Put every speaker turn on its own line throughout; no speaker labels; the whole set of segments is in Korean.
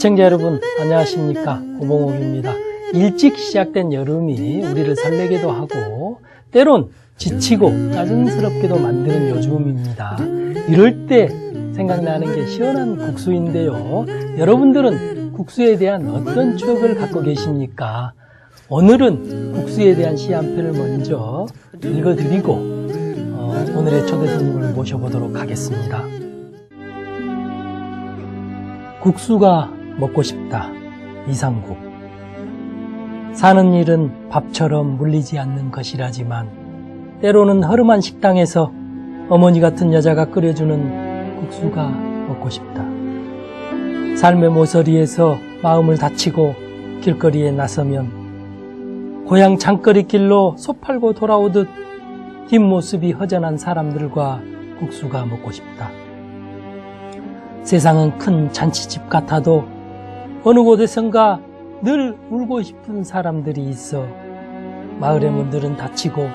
시청자 여러분 안녕하십니까, 고봉옥입니다. 일찍 시작된 여름이 우리를 설레게도 하고 때론 지치고 짜증스럽게도 만드는 요즘입니다. 이럴 때 생각나는 게 시원한 국수인데요. 여러분들은 국수에 대한 어떤 추억을 갖고 계십니까? 오늘은 국수에 대한 시 한 편을 먼저 읽어드리고 오늘의 초대 손님을 모셔보도록 하겠습니다. 국수가 먹고 싶다. 이상국. 사는 일은 밥처럼 물리지 않는 것이라지만 때로는 허름한 식당에서 어머니 같은 여자가 끓여주는 국수가 먹고 싶다. 삶의 모서리에서 마음을 다치고 길거리에 나서면 고향 장거리길로 소 팔고 돌아오듯 뒷모습이 허전한 사람들과 국수가 먹고 싶다. 세상은 큰 잔치집 같아도 어느 곳에선가 늘 울고 싶은 사람들이 있어 마을의 문들은 닫히고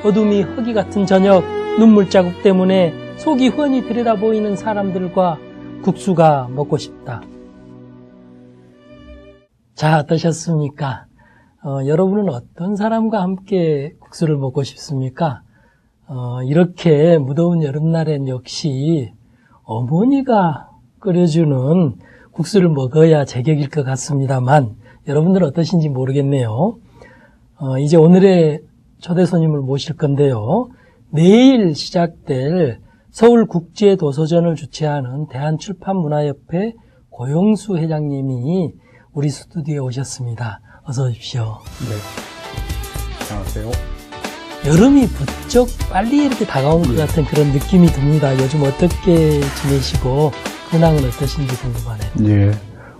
어둠이 허기 같은 저녁 눈물 자국 때문에 속이 훤히 들여다보이는 사람들과 국수가 먹고 싶다. 자, 어떠셨습니까? 여러분은 어떤 사람과 함께 국수를 먹고 싶습니까? 이렇게 무더운 여름날엔 역시 어머니가 끓여주는 국수를 먹어야 제격일 것 같습니다만 여러분들은 어떠신지 모르겠네요. 이제 오늘의 초대 손님을 모실 건데요. 내일 시작될 서울국제도서전을 주최하는 대한출판문화협회 고용수 회장님이 우리 스튜디오에 오셨습니다. 어서 오십시오.
네. 안녕하세요.
여름이 부쩍 빨리 이렇게 다가온 것 같은 그런 느낌이 듭니다. 요즘 어떻게 지내시고 근황은 어떠신지 궁금하네요.
예.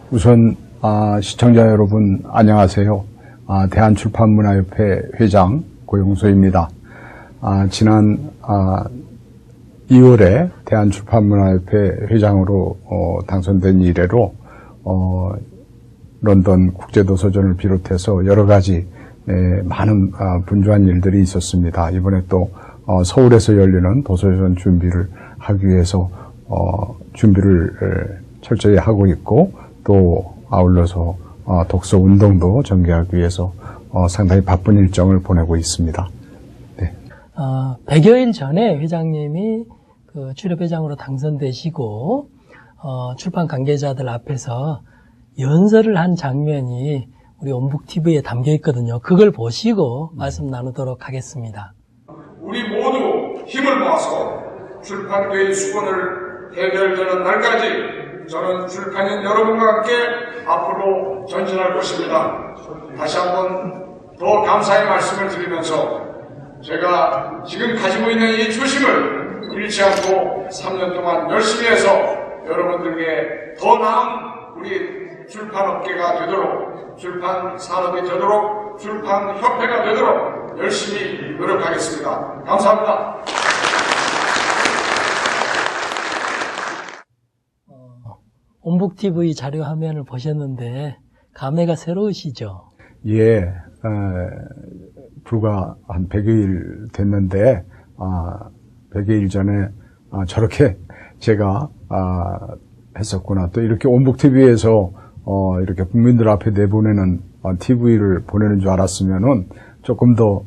우선 시청자 여러분 안녕하세요. 대한출판문화협회 회장 고용수입니다. 지난 2월에 대한출판문화협회 회장으로 당선된 이래로 런던 국제도서전을 비롯해서 여러 가지 많은 분주한 일들이 있었습니다. 이번에 또 서울에서 열리는 도서전 준비를 하기 위해서 준비를 철저히 하고 있고 또 아울러서 독서 운동도 전개하기 위해서 상당히 바쁜 일정을 보내고 있습니다. 네.
100여일 전에 회장님이 그 출협회장으로 당선되시고 출판 관계자들 앞에서 연설을 한 장면이 우리 온북TV에 담겨 있거든요. 그걸 보시고 말씀 나누도록 하겠습니다.
우리 모두 힘을 모아서 출판계의 수건을 해결되는 날까지 저는 출판인 여러분과 함께 앞으로 전진할 것입니다. 다시 한번 더 감사의 말씀을 드리면서 제가 지금 가지고 있는 이 초심을 잃지 않고 3년 동안 열심히 해서 여러분들께 더 나은 우리 출판업계가 되도록, 출판 산업이 되도록, 출판협회가 되도록 열심히 노력하겠습니다. 감사합니다.
온북TV 자료 화면을 보셨는데 감회가 새로우시죠?
예. 불과 한 100여일 됐는데 100여일 전에 저렇게 제가 했었구나. 또 이렇게 온북TV에서 이렇게 국민들 앞에 내보내는 TV를 보내는 줄 알았으면은 조금 더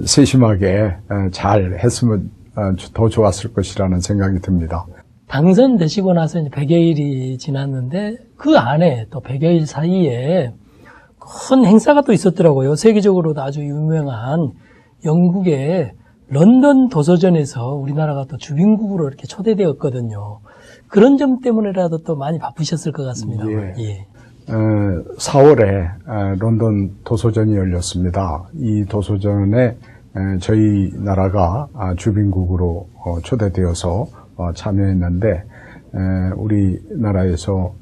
세심하게 잘 했으면 더 좋았을 것이라는 생각이 듭니다.
당선되시고 나서 이제 100여일이 지났는데 그 안에 또 100여일 사이에 큰 행사가 또 있었더라고요. 세계적으로도 아주 유명한 영국의 런던 도서전에서 우리나라가 또 주빈국으로 이렇게 초대되었거든요. 그런 점 때문에라도 또 많이 바쁘셨을 것 같습니다.
예. 4월에 런던 도서전이 열렸습니다. 이 도서전에 저희 나라가 주빈국으로 초대되어서 참여했는데 우리나라에서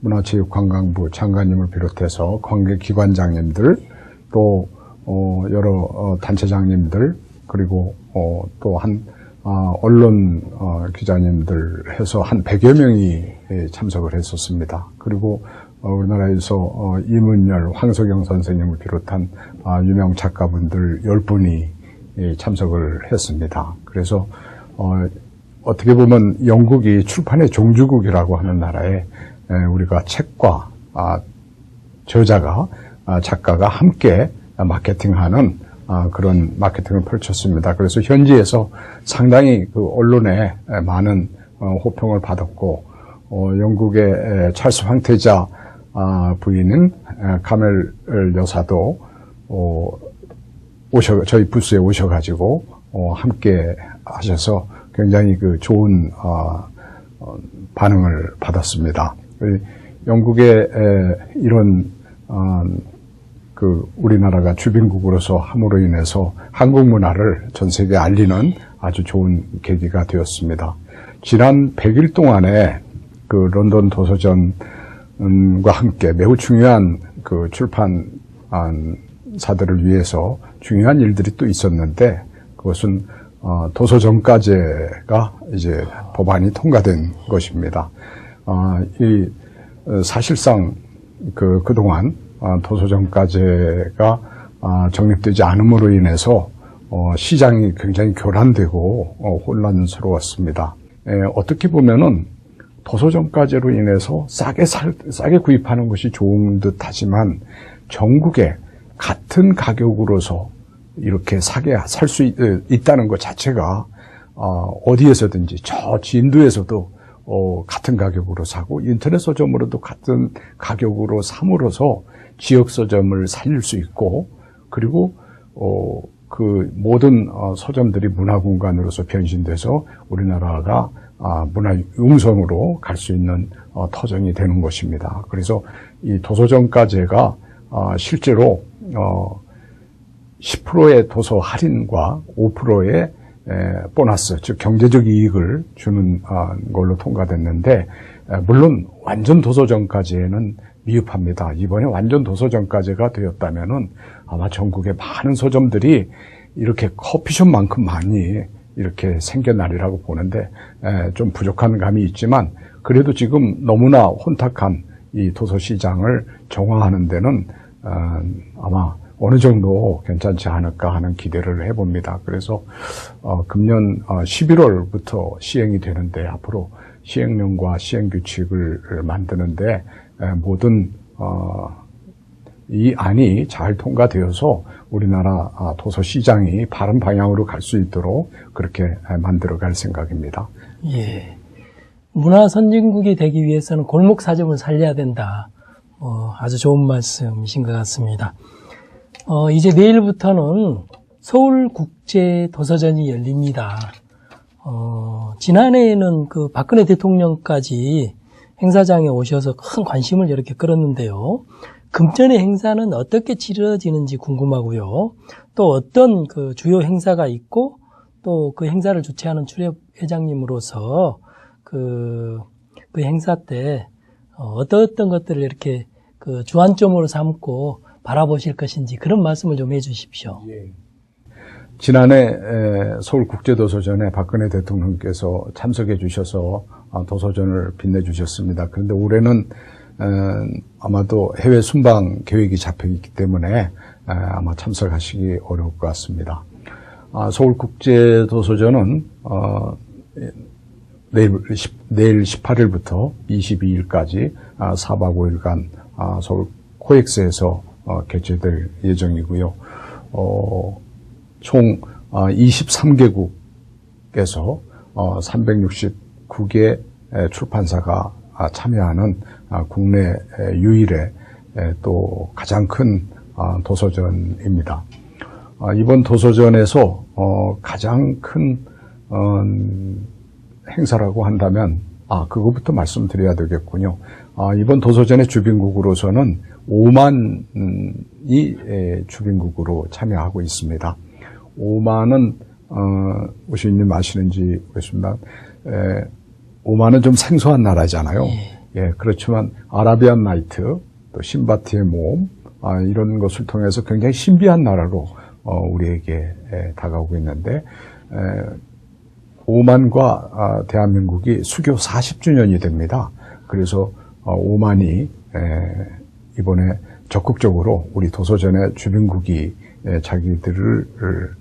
문화체육관광부 장관님을 비롯해서 관계기관장님들 또 여러 단체장님들 그리고 또 언론 기자님들 해서 한 100여 명이 참석을 했었습니다. 그리고 우리나라에서 이문열, 황석영 선생님을 비롯한 유명 작가분들 10분이 참석을 했습니다. 그래서 어떻게 보면 영국이 출판의 종주국이라고 하는 나라에 우리가 책과 저자가 작가가 함께 마케팅하는 그런 마케팅을 펼쳤습니다. 그래서 현지에서 상당히 그 언론에 많은 호평을 받았고 영국의 찰스 황태자 부인은 카멜 여사도 저희 부스에 오셔가지고 함께 하셔서 굉장히 그 좋은 반응을 받았습니다. 영국의 이런 그 우리나라가 주변국으로서 함으로 인해서 한국 문화를 전 세계에 알리는 아주 좋은 계기가 되었습니다. 지난 100일 동안에 그 런던 도서전과 함께 매우 중요한 그 출판사들을 위해서 중요한 일들이 또 있었는데 그것은 도서정가제가 이제 법안이 통과된 것입니다. 사실상 그동안 도서정가제가 정립되지 않음으로 인해서 시장이 굉장히 교란되고 혼란스러웠습니다. 어떻게 보면은 도서정가제로 인해서 싸게 구입하는 것이 좋은 듯 하지만 전국에 같은 가격으로서 이렇게 싸게 살 수 있다는 것 자체가 어디에서든지 저 진도에서도 같은 가격으로 사고 인터넷 서점으로도 같은 가격으로 삼으로써 지역 서점을 살릴 수 있고 그리고 그 모든 서점들이 문화공간으로서 변신돼서 우리나라가 문화 융성으로 갈 수 있는 터전이 되는 것입니다. 그래서 이 도서정가제가 실제로 10%의 도서 할인과 5%의 보너스, 즉 경제적 이익을 주는 걸로 통과됐는데 물론 완전 도서정가제는 미흡합니다. 이번에 완전 도서정가제가 되었다면은 아마 전국의 많은 서점들이 이렇게 커피숍만큼 많이 이렇게 생겨나리라고 보는데 좀 부족한 감이 있지만 그래도 지금 너무나 혼탁한 이 도서시장을 정화하는 데는 아마 어느 정도 괜찮지 않을까 하는 기대를 해봅니다. 그래서 금년 11월부터 시행이 되는데 앞으로 시행령과 시행규칙을 만드는데 모든 이 안이 잘 통과되어서 우리나라 도서시장이 바른 방향으로 갈 수 있도록 그렇게 만들어갈 생각입니다.
예, 문화 선진국이 되기 위해서는 골목 사점을 살려야 된다. 아주 좋은 말씀이신 것 같습니다. 이제 내일부터는 서울국제도서전이 열립니다. 지난해에는 그 박근혜 대통령까지 행사장에 오셔서 큰 관심을 이렇게 끌었는데요. 금년의 행사는 어떻게 치러지는지 궁금하고요. 또 어떤 그 주요 행사가 있고 또 그 행사를 주최하는 출협회장님으로서 그 행사 때 어떤 것들을 이렇게 그 주안점으로 삼고 바라보실 것인지 그런 말씀을 좀 해주십시오.
예. 지난해 서울국제도서전에 박근혜 대통령께서 참석해 주셔서 도서전을 빛내주셨습니다. 그런데 올해는 아마도 해외 순방 계획이 잡혀 있기 때문에 아마 참석하시기 어려울 것 같습니다. 서울국제도서전은 내일 18일부터 22일까지 4박 5일간 서울 코엑스에서 개최될 예정이고요. 총 23개국에서 369개 출판사가 참여하는 국내 유일의 또 가장 큰 도서전입니다. 이번 도서전에서 가장 큰 행사라고 한다면 그거부터 말씀드려야 되겠군요. 이번 도서전의 주빈국으로서는 5만이 주빈국으로 참여하고 있습니다. 5만은 오시님 아시는지 모르겠습니다. 오만은 좀 생소한 나라잖아요. 예, 그렇지만 아라비안 나이트, 또 신바티의 모험 이런 것을 통해서 굉장히 신비한 나라로 우리에게 다가오고 있는데 오만과 대한민국이 수교 40주년이 됩니다. 그래서 오만이 이번에 적극적으로 우리 도서전의 주민국이 자기들을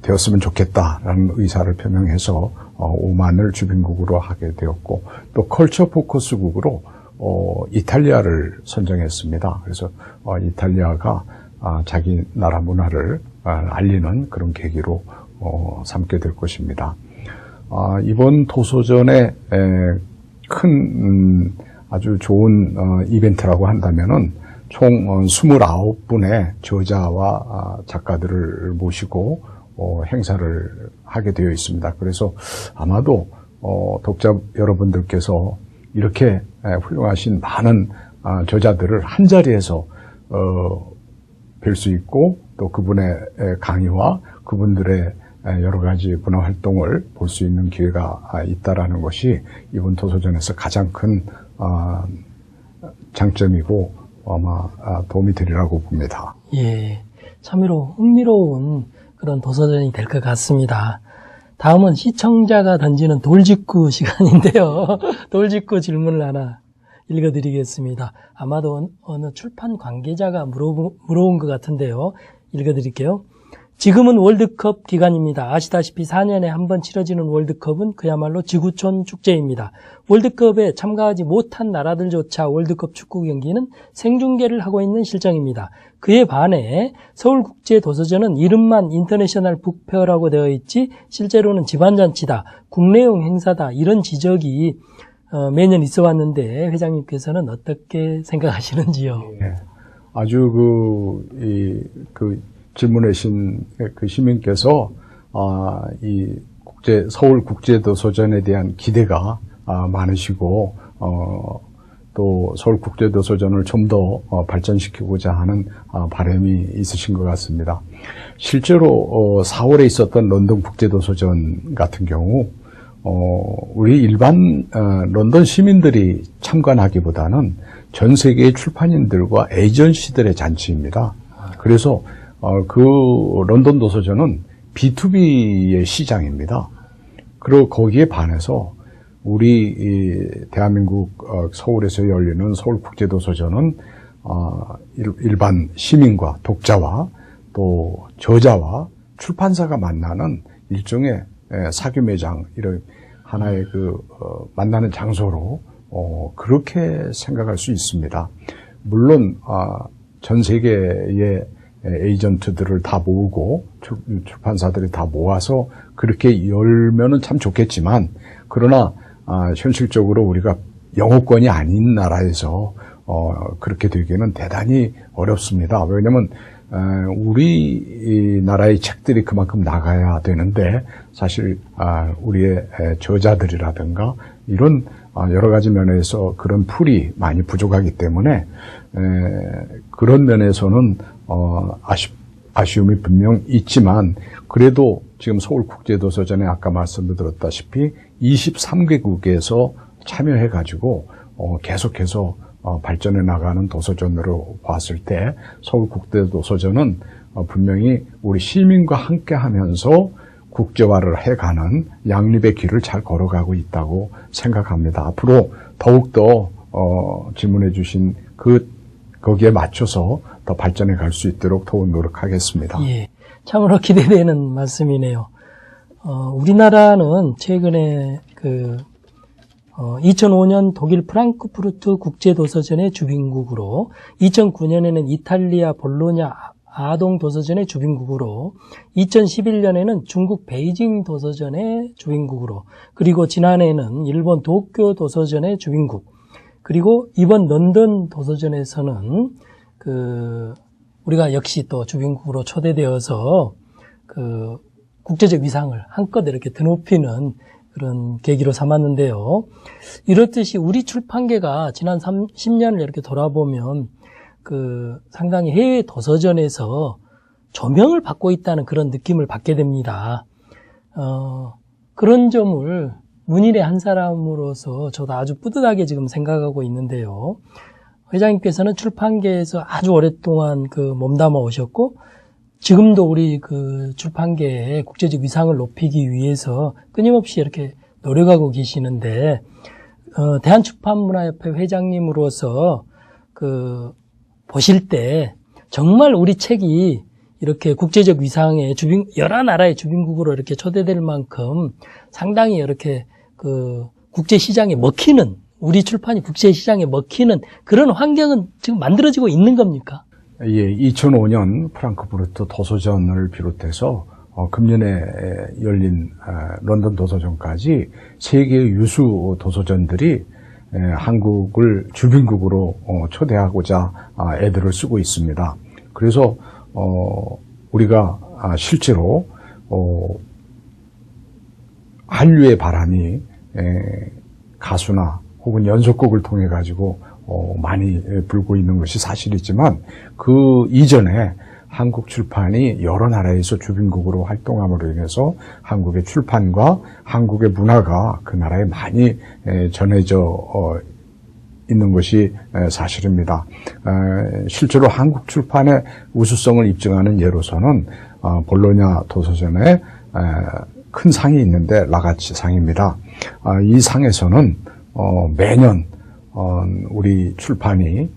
되었으면 좋겠다라는 의사를 표명해서 오만을 주빈국으로 하게 되었고 또 컬처 포커스국으로 이탈리아를 선정했습니다. 그래서 이탈리아가 자기 나라 문화를 알리는 그런 계기로 삼게 될 것입니다. 이번 도서전의 큰 아주 좋은 이벤트라고 한다면은 총 29분의 저자와 작가들을 모시고 행사를 하게 되어 있습니다. 그래서 아마도 독자 여러분들께서 이렇게 훌륭하신 많은 저자들을 한 자리에서 뵐 수 있고 또 그분의 강의와 그분들의 여러 가지 문화 활동을 볼 수 있는 기회가 있다라는 것이 이번 도서전에서 가장 큰 장점이고 아마 도움이 되리라고 봅니다.
예, 참으로 흥미로운 그런 도서전이 될 것 같습니다. 다음은 시청자가 던지는 돌직구 시간인데요. 돌직구 질문을 하나 읽어드리겠습니다. 아마도 어느 출판 관계자가 물어온 것 같은데요. 읽어드릴게요. 지금은 월드컵 기간입니다. 아시다시피 4년에 한 번 치러지는 월드컵은 그야말로 지구촌 축제입니다. 월드컵에 참가하지 못한 나라들조차 월드컵 축구 경기는 생중계를 하고 있는 실정입니다. 그에 반해 서울국제도서전은 이름만 인터내셔널 북페어라고 되어 있지 실제로는 집안잔치다, 국내용 행사다 이런 지적이 매년 있어 왔는데 회장님께서는 어떻게 생각하시는지요?
네. 아주 질문하신 그 시민께서 이 서울국제도서전에 대한 기대가 많으시고 또 서울국제도서전을 좀 더 발전시키고자 하는 바람이 있으신 것 같습니다. 실제로 4월에 있었던 런던 국제도서전 같은 경우 우리 일반 런던 시민들이 참관하기보다는 전 세계의 출판인들과 에이전시들의 잔치입니다. 그래서 그 런던 도서전은 B2B의 시장입니다. 그리고 거기에 반해서 우리 대한민국 서울에서 열리는 서울국제도서전은 일반 시민과 독자와 또 저자와 출판사가 만나는 일종의 사교 매장 이런 하나의 만나는 장소로 그렇게 생각할 수 있습니다. 물론 전 세계의 에이전트들을 다 모으고 출판사들이 다 모아서 그렇게 열면은 참 좋겠지만 그러나 현실적으로 우리가 영어권이 아닌 나라에서 그렇게 되기는 대단히 어렵습니다. 왜냐하면 우리나라의 책들이 그만큼 나가야 되는데 사실 우리의 저자들이라든가 이런 여러 가지 면에서 그런 풀이 많이 부족하기 때문에 그런 면에서는 아쉬움이 분명 있지만 그래도 지금 서울국제도서전에 아까 말씀드렸다시피 23개국에서 참여해가지고 계속해서 발전해 나가는 도서전으로 봤을 때 서울국제도서전은 분명히 우리 시민과 함께 하면서 국제화를 해가는 양립의 길을 잘 걸어가고 있다고 생각합니다. 앞으로 더욱더 질문해 주신 거기에 맞춰서 더 발전해 갈 수 있도록 더욱 노력하겠습니다.
예, 참으로 기대되는 말씀이네요. 우리나라는 최근에 2005년 독일 프랑크푸르트 국제도서전의 주빈국으로 2009년에는 이탈리아 볼로냐 아동 도서전의 주빈국으로 2011년에는 중국 베이징 도서전의 주빈국으로 그리고 지난해에는 일본 도쿄 도서전의 주빈국 그리고 이번 런던 도서전에서는 우리가 역시 또 주빈국으로 초대되어서 국제적 위상을 한껏 이렇게 드높이는 그런 계기로 삼았는데요. 이렇듯이 우리 출판계가 지난 10년을 이렇게 돌아보면 상당히 해외 도서전에서 조명을 받고 있다는 그런 느낌을 받게 됩니다. 그런 점을 문일의 한 사람으로서 저도 아주 뿌듯하게 지금 생각하고 있는데요. 회장님께서는 출판계에서 아주 오랫동안 몸담아 오셨고, 지금도 우리 출판계의 국제적 위상을 높이기 위해서 끊임없이 이렇게 노력하고 계시는데, 대한출판문화협회 회장님으로서 보실 때 정말 우리 책이 이렇게 국제적 위상의 여러 나라의 주빈국으로 이렇게 초대될 만큼 상당히 이렇게 그 국제 시장에 먹히는, 우리 출판이 국제 시장에 먹히는 그런 환경은 지금 만들어지고 있는 겁니까?
예, 2005년 프랑크푸르트 도서전을 비롯해서 금년에 열린 런던 도서전까지 세계 유수 도서전들이 한국을 주빈국으로 초대하고자 애들을 쓰고 있습니다. 그래서 우리가 실제로 한류의 바람이 가수나 혹은 연속곡을 통해 가지고 많이 불고 있는 것이 사실이지만 그 이전에 한국 출판이 여러 나라에서 주빈국으로 활동함으로 인해서 한국의 출판과 한국의 문화가 그 나라에 많이 전해져 있는 것이 사실입니다. 실제로 한국 출판의 우수성을 입증하는 예로서는 볼로냐 도서전에 큰 상이 있는데 라가치 상입니다. 이 상에서는 매년 우리 출판이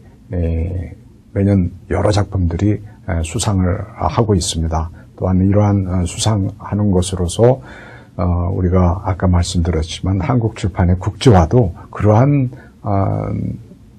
매년 여러 작품들이 수상을 하고 있습니다. 또한 이러한 수상하는 것으로서 우리가 아까 말씀드렸지만 한국 출판의 국제화도 그러한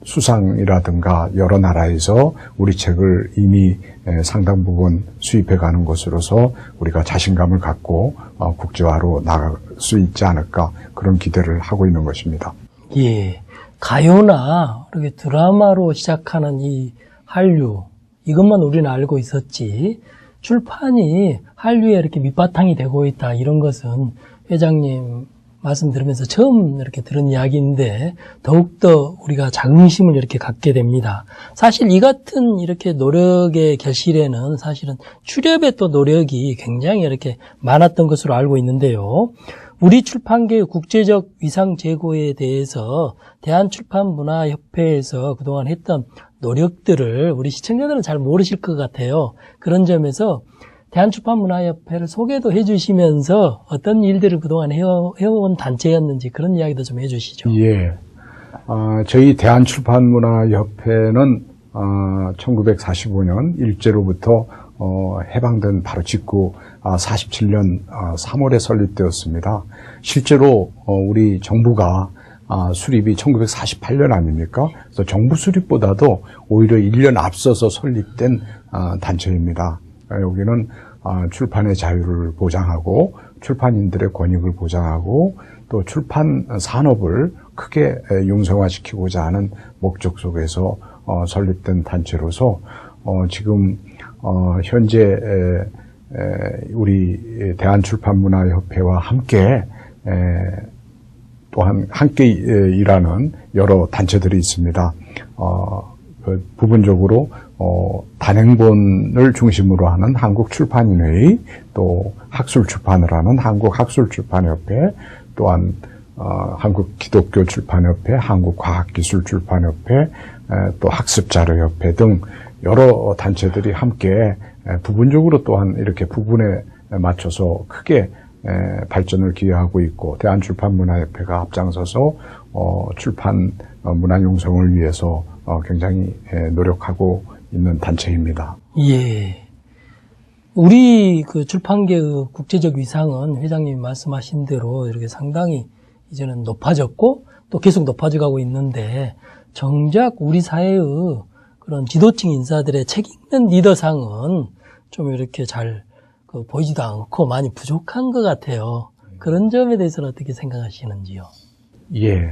수상이라든가 여러 나라에서 우리 책을 이미 상당 부분 수입해 가는 것으로서 우리가 자신감을 갖고 국제화로 나갈 수 있지 않을까 그런 기대를 하고 있는 것입니다.
예, 가요나 이렇게 드라마로 시작하는 이 한류, 이것만 우리는 알고 있었지 출판이 한류에 이렇게 밑바탕이 되고 있다, 이런 것은 회장님 말씀 들으면서 처음 이렇게 들은 이야기인데 더욱더 우리가 자긍심을 이렇게 갖게 됩니다. 사실 이 같은 이렇게 노력의 결실에는 사실은 출협의 또 노력이 굉장히 이렇게 많았던 것으로 알고 있는데요. 우리 출판계의 국제적 위상 제고에 대해서 대한출판문화협회에서 그동안 했던 노력들을 우리 시청자들은 잘 모르실 것 같아요. 그런 점에서 대한출판문화협회를 소개도 해주시면서 어떤 일들을 그동안 해온 단체였는지 그런 이야기도 좀 해주시죠.
예, 저희 대한출판문화협회는 1945년 일제로부터 해방된 바로 직후 47년 3월에 설립되었습니다. 실제로 우리 정부가 수립이 1948년 아닙니까? 그래서 정부 수립보다도 오히려 1년 앞서서 설립된 단체입니다. 여기는 출판의 자유를 보장하고 출판인들의 권익을 보장하고 또 출판 산업을 크게 융성화시키고자 하는 목적 속에서 설립된 단체로서 지금 현재 우리 대한출판문화협회와 함께 또한 함께 일하는 여러 단체들이 있습니다. 부분적으로 단행본을 중심으로 하는 한국출판인회의, 또 학술출판을 하는 한국학술출판협회, 또한 한국기독교출판협회, 한국과학기술출판협회, 또 학습자료협회 등 여러 단체들이 함께 부분적으로 또한 이렇게 부분에 맞춰서 크게 발전을 기여하고 있고, 대한출판문화협회가 앞장서서 출판 문화 융성을 위해서 굉장히 노력하고 있는 단체입니다.
예. 우리 그 출판계의 국제적 위상은 회장님이 말씀하신 대로 이렇게 상당히 이제는 높아졌고 또 계속 높아져가고 있는데, 정작 우리 사회의 그런 지도층 인사들의 책 읽는 리더상은 좀 이렇게 잘 보이지도 않고 많이 부족한 것 같아요. 그런 점에 대해서는 어떻게 생각하시는지요?
예,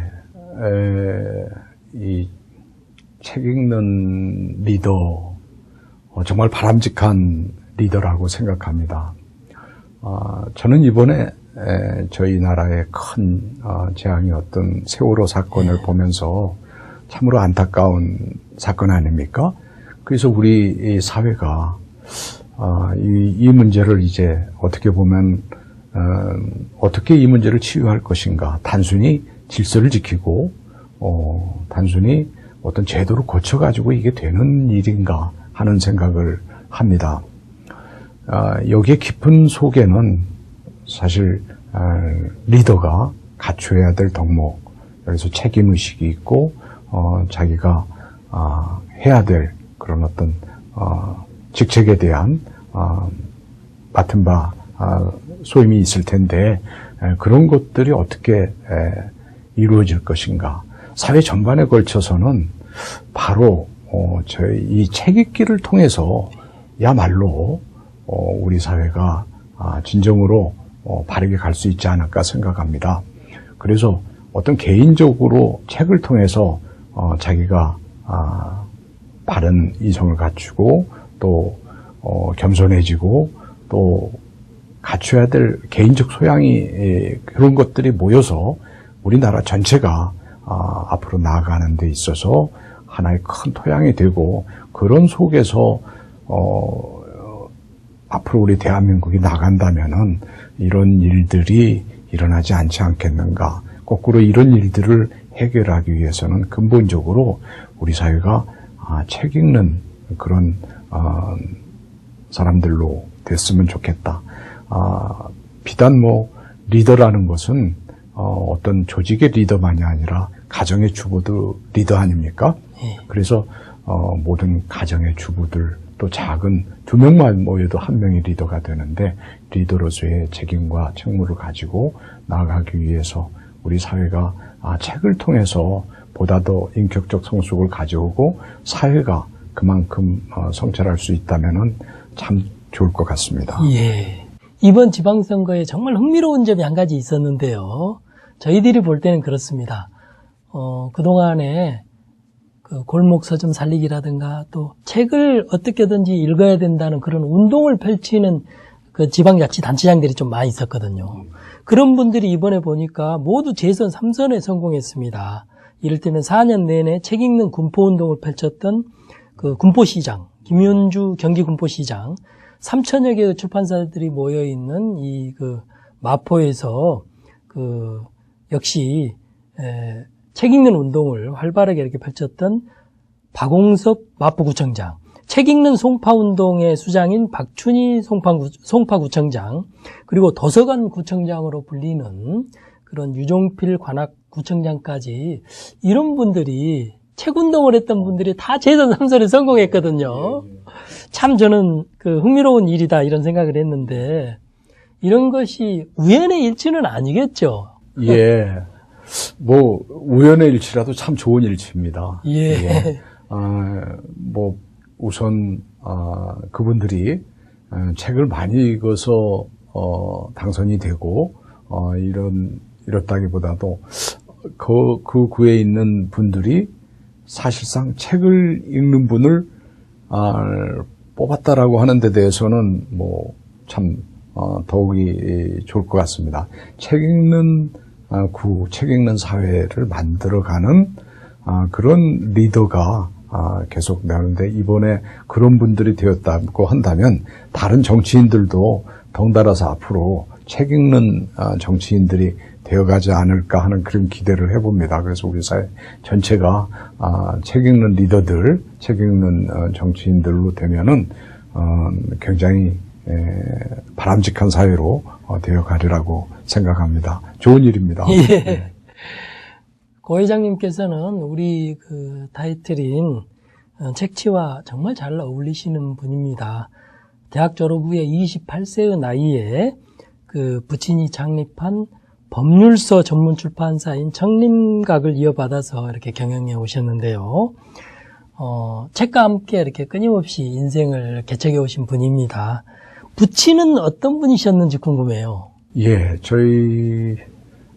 이 책 읽는 리더 정말 바람직한 리더라고 생각합니다. 저는 이번에 저희 나라의 큰 재앙이었던 세월호 사건을 보면서 참으로 안타까운 사건 아닙니까? 그래서 우리 사회가 이 문제를 이제 어떻게 보면 어떻게 이 문제를 치유할 것인가, 단순히 질서를 지키고 단순히 어떤 제도를 거쳐가지고 이게 되는 일인가 하는 생각을 합니다. 여기에 깊은 속에는 사실 리더가 갖춰야 될 덕목, 그래서 책임의식이 있고 자기가 해야 될 그런 어떤 직책에 대한 맡은 바 소임이 있을 텐데 그런 것들이 어떻게 이루어질 것인가. 사회 전반에 걸쳐서는 바로 저희 이 책 읽기를 통해서야말로 우리 사회가 진정으로 바르게 갈 수 있지 않을까 생각합니다. 그래서 어떤 개인적으로 책을 통해서 자기가 바른 이성을 갖추고 또 겸손해지고 또 갖춰야 될 개인적 소양이 그런 것들이 모여서 우리나라 전체가 앞으로 나아가는 데 있어서 하나의 큰 토양이 되고 그런 속에서 앞으로 우리 대한민국이 나간다면은 이런 일들이 일어나지 않지 않겠는가. 거꾸로 이런 일들을 해결하기 위해서는 근본적으로 우리 사회가 책 읽는 그런 사람들로 됐으면 좋겠다. 비단 리더라는 것은 어떤 조직의 리더만이 아니라 가정의 주부도 리더 아닙니까? 그래서 모든 가정의 주부들 또 작은 2명만 모여도 1명이 리더가 되는데 리더로서의 책임과 책무를 가지고 나아가기 위해서 우리 사회가 책을 통해서 보다 더 인격적 성숙을 가져오고 사회가 그만큼 성찰할 수 있다면은 참 좋을 것 같습니다.
예. 이번 지방선거에 정말 흥미로운 점이 한 가지 있었는데요. 저희들이 볼 때는 그렇습니다. 그동안에 그 골목 서점 살리기라든가 또 책을 어떻게든지 읽어야 된다는 그런 운동을 펼치는 그 지방자치단체장들이 좀 많이 있었거든요. 그런 분들이 이번에 보니까 모두 재선 3선에 성공했습니다. 이를테면 4년 내내 책 읽는 군포운동을 펼쳤던 그 군포시장, 김윤주 경기 군포시장, 3천여 개의 출판사들이 모여있는 이 그 마포에서 그 역시 책 읽는 운동을 활발하게 이렇게 펼쳤던 박홍석 마포구청장, 책 읽는 송파운동의 수장인 박춘희 송파구청장, 그리고 도서관 구청장으로 불리는 그런 유종필 관악구청장까지 이런 분들이 책운동을 했던 분들이 다 재선 3선에 성공했거든요. 참 저는 그 흥미로운 일이다 이런 생각을 했는데 이런 것이 우연의 일치는 아니겠죠?
예. 우연의 일치라도 참 좋은 일치입니다.
예.
우선, 그분들이, 책을 많이 읽어서, 당선이 되고, 이렇다기보다도, 그 구에 있는 분들이 사실상 책을 읽는 분을, 뽑았다라고 하는 데 대해서는, 더욱이 좋을 것 같습니다. 책 읽는, 책 읽는 사회를 만들어가는 그런 리더가 계속 나오는데 이번에 그런 분들이 되었다고 한다면 다른 정치인들도 덩달아서 앞으로 책 읽는 정치인들이 되어가지 않을까 하는 그런 기대를 해봅니다. 그래서 우리 사회 전체가 책 읽는 리더들, 책 읽는 정치인들로 되면은 굉장히 바람직한 사회로 되어가리라고 생각합니다. 좋은 일입니다.
예.
네.
고 회장님께서는 우리 그 타이틀인 책치와 정말 잘 어울리시는 분입니다. 대학 졸업 후에 28세의 나이에 그 부친이 창립한 법률서 전문 출판사인 청림각을 이어받아서 이렇게 경영해 오셨는데요. 책과 함께 이렇게 끊임없이 인생을 개척해 오신 분입니다. 부친은 어떤 분이셨는지 궁금해요.
예, 저희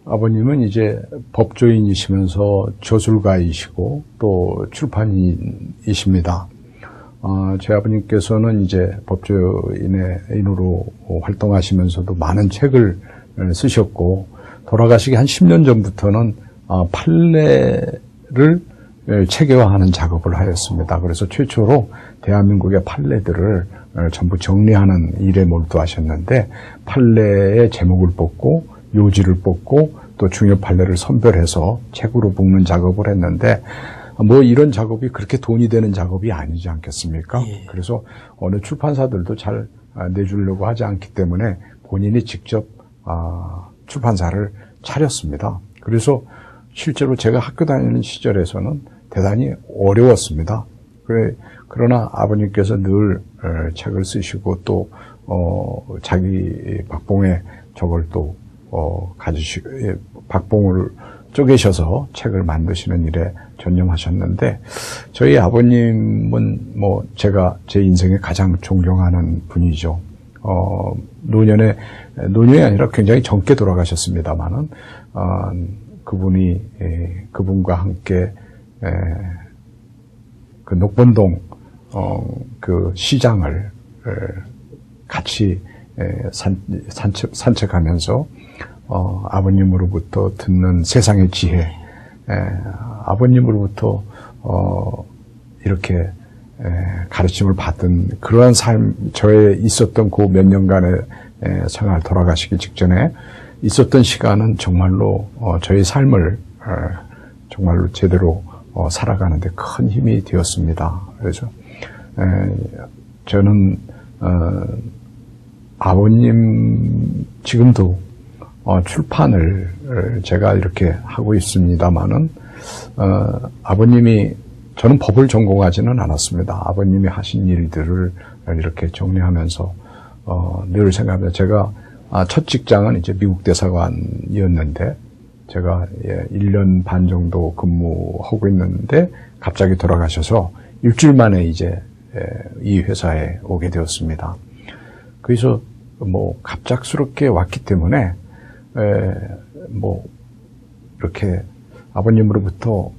아버님은 이제 법조인이시면서 저술가이시고 또 출판인이십니다. 제 아버님께서는 이제 법조인으로 활동하시면서도 많은 책을 쓰셨고 돌아가시기 한 10년 전부터는 판례를 체계화하는 작업을 하였습니다. 그래서 최초로 대한민국의 판례들을 전부 정리하는 일에 몰두하셨는데 판례의 제목을 뽑고 요지를 뽑고 또 중요 판례를 선별해서 책으로 묶는 작업을 했는데 이런 작업이 그렇게 돈이 되는 작업이 아니지 않겠습니까?
예.
그래서 어느 출판사들도 잘 내주려고 하지 않기 때문에 본인이 직접 출판사를 차렸습니다. 그래서 실제로 제가 학교 다니는 시절에서는 대단히 어려웠습니다. 그러나 아버님께서 늘 책을 쓰시고 또 자기 박봉에 저걸 또 박봉을 쪼개셔서 책을 만드시는 일에 전념하셨는데, 저희 아버님은 뭐 제가 제 인생에 가장 존경하는 분이죠. 노년이 아니라 굉장히 젊게 돌아가셨습니다만은, 그분과 함께, 그 녹본동, 그 시장을 같이 산책하면서, 아버님으로부터 듣는 세상의 지혜, 아버님으로부터, 이렇게, 가르침을 받은 그러한 삶, 저의 있었던 그 몇 년간의 생활 돌아가시기 직전에 있었던 시간은 정말로 저의 삶을 정말로 제대로 살아가는데 큰 힘이 되었습니다. 그래서 저는 아버님 지금도 출판을 제가 이렇게 하고 있습니다만은 아버님이, 저는 법을 전공하지는 않았습니다. 아버님이 하신 일들을 이렇게 정리하면서 늘 생각합니다. 제가 첫 직장은 이제 미국 대사관이었는데, 제가 1년 반 정도 근무하고 있는데 갑자기 돌아가셔서 일주일 만에 이제 이 회사에 오게 되었습니다. 그래서 뭐 갑작스럽게 왔기 때문에 뭐 이렇게 아버님으로부터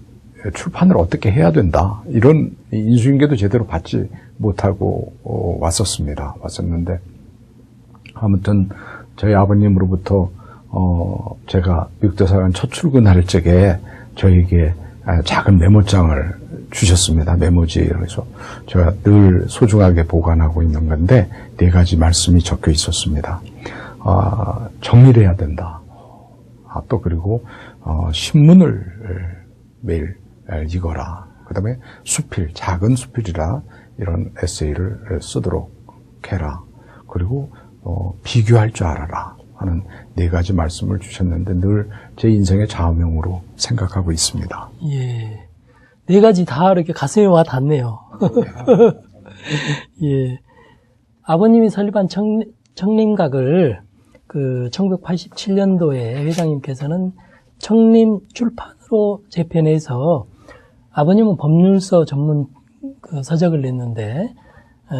출판을 어떻게 해야 된다, 이런 인수인계도 제대로 받지 못하고 왔었는데, 아무튼 저희 아버님으로부터 제가 미국대사관 첫 출근할 적에 저에게 작은 메모장을 주셨습니다. 메모지. 그래서 제가 늘 소중하게 보관하고 있는 건데 4가지 말씀이 적혀 있었습니다. 정리를 해야 된다. 또 그리고 신문을 매일 읽어라. 그 다음에 수필, 작은 수필이라 이런 에세이를 쓰도록 해라. 그리고 비교할 줄 알아라 하는 4가지 말씀을 주셨는데 늘 제 인생의 좌우명으로 생각하고 있습니다.
예, 4가지 다 이렇게 가슴에 와 닿네요. 예, 아버님이 설립한 청림각을 그 1987년도에 회장님께서는 청림 출판으로 재편해서, 아버님은 법률서 전문 그 서적을 냈는데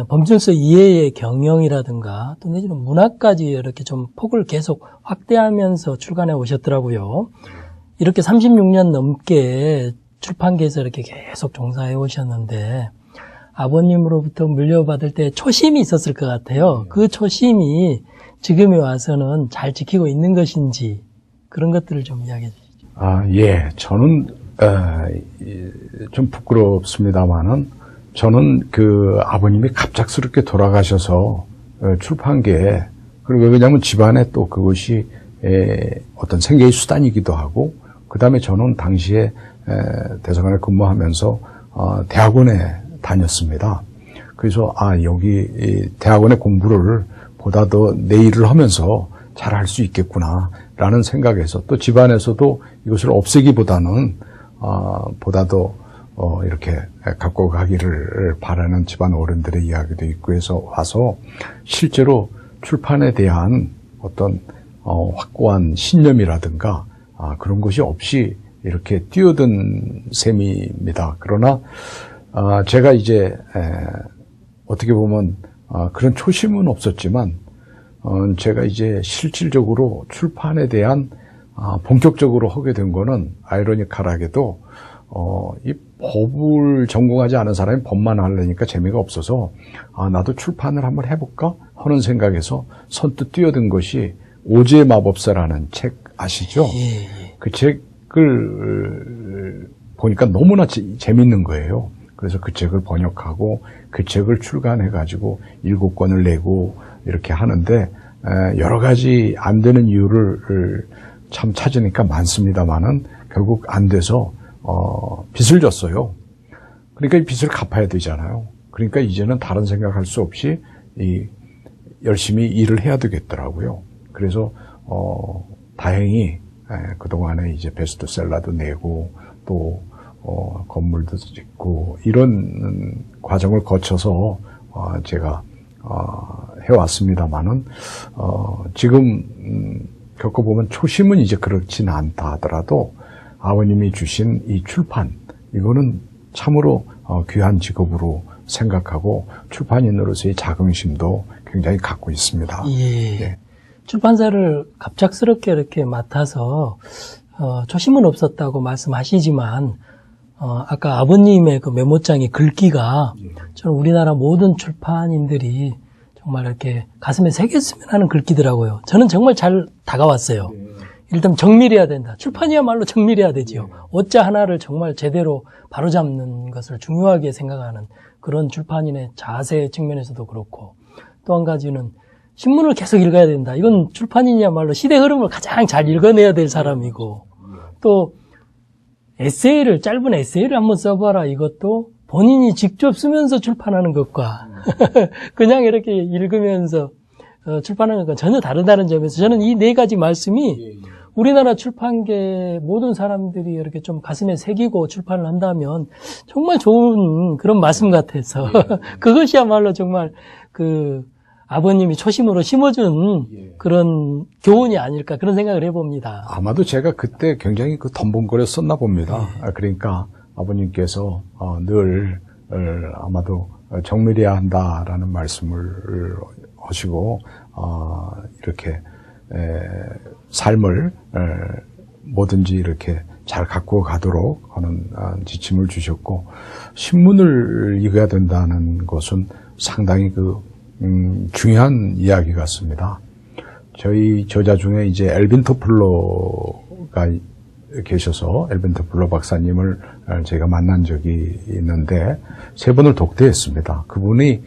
법률서 이해의 경영이라든가 또 내지는 문학까지 이렇게 좀 폭을 계속 확대하면서 출간해 오셨더라고요. 이렇게 36년 넘게 출판계에서 이렇게 계속 종사해 오셨는데, 아버님으로부터 물려받을 때 초심이 있었을 것 같아요. 그 초심이 지금에 와서는 잘 지키고 있는 것인지, 그런 것들을 좀 이야기해 주시죠.
예. 저는 좀 부끄럽습니다만은, 저는 그 아버님이 갑작스럽게 돌아가셔서 출판계에, 그리고 왜냐하면 집안에 또 그것이 어떤 생계의 수단이기도 하고, 그 다음에 저는 당시에 대사관에 근무하면서 대학원에 다녔습니다. 그래서 여기 대학원의 공부를 보다 더 내 일을 하면서 잘 할 수 있겠구나 라는 생각에서, 또 집안에서도 이것을 없애기보다는 보다 더 이렇게 갖고 가기를 바라는 집안 어른들의 이야기도 있고 해서 와서 실제로 출판에 대한 어떤 확고한 신념이라든가 그런 것이 없이 이렇게 뛰어든 셈입니다. 그러나 제가 이제 어떻게 보면 그런 초심은 없었지만 제가 이제 실질적으로 출판에 대한 본격적으로 하게 된 거는 아이러니컬하게도 이 법을 전공하지 않은 사람이 법만 하려니까 재미가 없어서 나도 출판을 한번 해볼까 하는 생각에서 선뜻 뛰어든 것이 오즈의 마법사라는 책 아시죠?
예.
그 책을 보니까 너무나 재밌는 거예요. 그래서 그 책을 번역하고 그 책을 출간해가지고 7권을 내고 이렇게 하는데, 여러 가지 안 되는 이유를 참 찾으니까 많습니다만은 결국 안 돼서 빚을 졌어요. 그러니까 이 빚을 갚아야 되잖아요. 그러니까 이제는 다른 생각할 수 없이 열심히 일을 해야 되겠더라고요. 그래서 다행히 그동안에 이제 베스트셀러도 내고 또 건물도 짓고 이런 과정을 거쳐서 제가 해왔습니다만은 지금 겪어보면 초심은 이제 그렇진 않다 하더라도 아버님이 주신 이 출판, 이거는 참으로 귀한 직업으로 생각하고 출판인으로서의 자긍심도 굉장히 갖고 있습니다.
예.
예.
출판사를 갑작스럽게 이렇게 맡아서 초심은 없었다고 말씀하시지만 아까 아버님의 그 메모장의 글귀가 저는 우리나라 모든 출판인들이 정말 이렇게 가슴에 새겼으면 하는 글귀더라고요. 저는 정말 잘 다가왔어요. 일단 정밀해야 된다. 출판이야말로 정밀해야 되지요. 어짜 하나를 정말 제대로 바로잡는 것을 중요하게 생각하는 그런 출판인의 자세 측면에서도 그렇고, 또 한 가지는 신문을 계속 읽어야 된다. 이건 출판인이야말로 시대 흐름을 가장 잘 읽어내야 될 사람이고, 또 에세이를, 짧은 에세이를 한번 써봐라. 이것도 본인이 직접 쓰면서 출판하는 것과 그냥 이렇게 읽으면서 출판하는 것과 전혀 다르다는 점에서 저는 이 네 가지 말씀이 우리나라 출판계 모든 사람들이 이렇게 좀 가슴에 새기고 출판을 한다면 정말 좋은 그런 말씀 같아서 그것이야말로 정말 그 아버님이 초심으로 심어준 그런 교훈이 아닐까 그런 생각을 해봅니다.
아마도 제가 그때 굉장히 그 덤벙거려 썼나 봅니다. 그러니까 아버님께서 늘 아마도 정밀해야 한다라는 말씀을 하시고 이렇게 삶을 뭐든지 이렇게 잘 갖고 가도록 하는 지침을 주셨고, 신문을 읽어야 된다는 것은 상당히 중요한 이야기 같습니다. 저희 저자 중에 이제 엘빈 토플러가 계셔서 엘빈 토플러 박사님을 제가 만난 적이 있는데 3번을 독대했습니다. 그분이